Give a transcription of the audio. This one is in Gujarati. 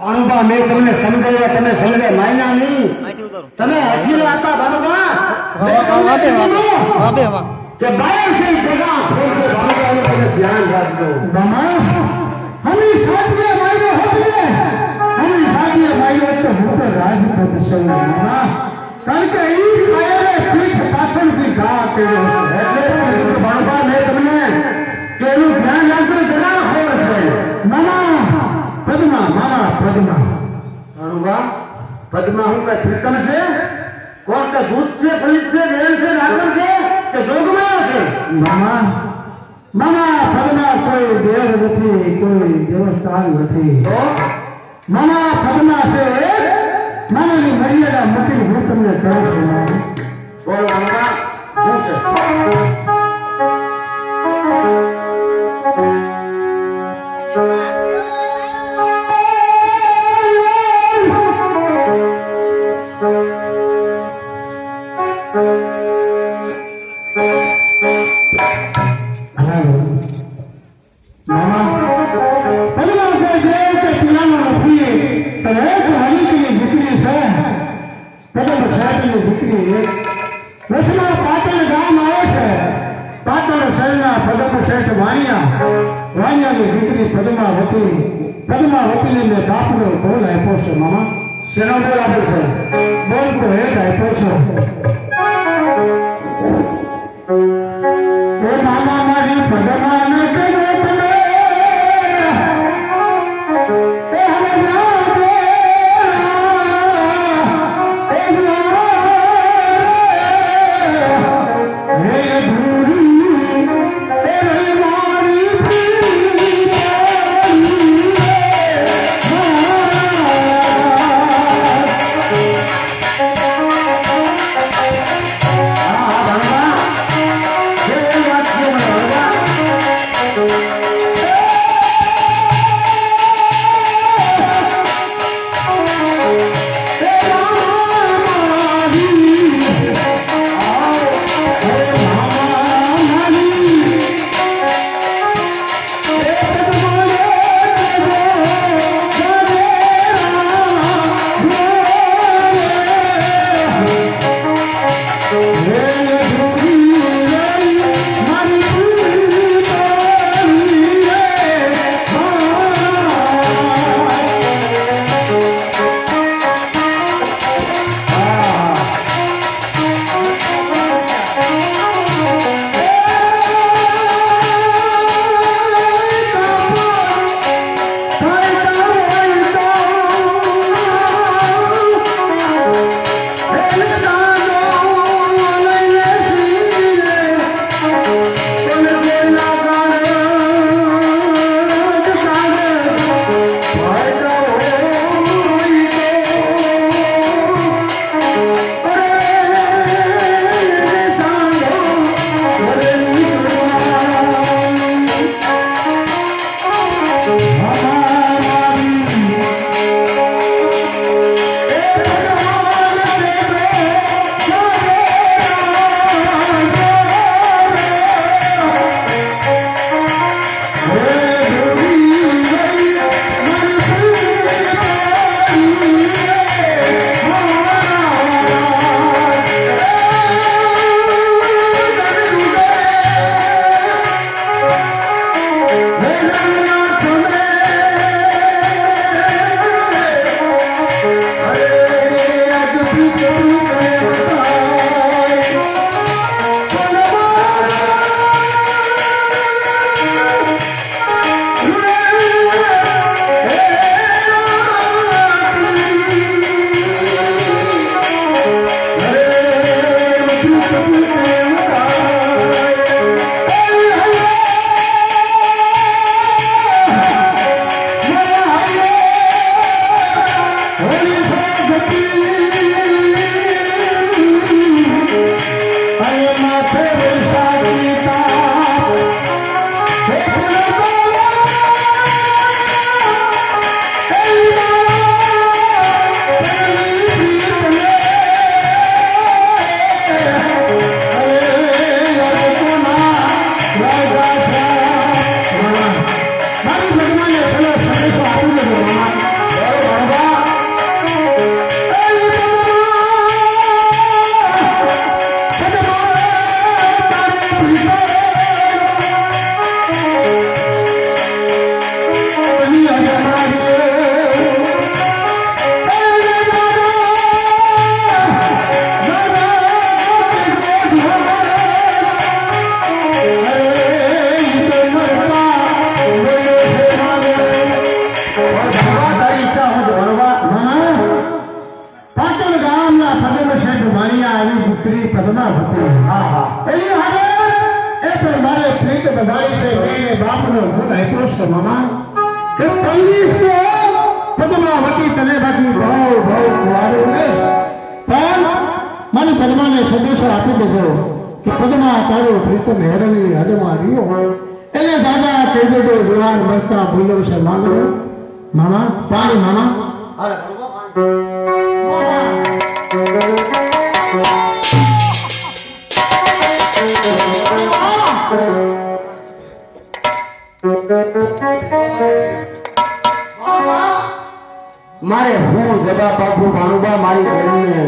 અણુબા મેં તમને સમજાવ્યા, તમે સમજે માયના નહીં. તમે હજી હતા ભાનુબા કે બાય છે જગા ફોડશે ભાનુબાનું તમે ધ્યાન રાખજો. મામા હમી સાધ્ય માયનો હતને હમી સાધ્ય માયનો તો હું તો રાજપૂત છું મામા. કારણ કે ઈ કાયરે પીઠ પાછળથી ઘા કર્યો એટલે ભાનુબા મેં તમને કે એનું ધ્યાન રાખજો જગા ફોડશે મામા. પદ્મા મામા પદ્મા ભાનુબા પદ્મા હું કઈ ત્રિકમ છે? કોણ કે દૂધ છે, ફલિત છે, વેણ છે, નાગર છે કે જોગમાયા છે? મામા મામા પદ્મા કોઈ દેવ નથી, કોઈ દેવસ્થાન નથી. તો મામા પદ્મા છે મામાની મર્યાદા મોટી હું તમને કહું છું. બોલો મામા શું છે? પદ્માવતી ને બાપનો બોલ આપ્યો છે મામા. શેનો બોલ આપ્યો છે? બોલ તો એ જ આપ્યો છે. એ મામા મારી પદ્મા ને કહો તમે એ ઘણા હતી. હા હા એની હારે એ પણ મારે પ્રીત બધાઈ છે મેને બાપનો ગુણ આપ્યો છે મામા કે પૈલીસ તો પદ્માવતી તને બાકી ભાવ કુવારું ને પણ મારી પદ્માને સંદેશો આપી દેજો કે પદ્મા તારો પ્રીતમ હેરવી હદમાં રહ્યો હોય એટલે દાદા તેજો જુવાન મસ્તા બોલ્યો છે માંગો મામા પાણી મામા હાલે ભણવા પાણી. મારે હું જવાબ આપું ભાનુબા મારી બહેનને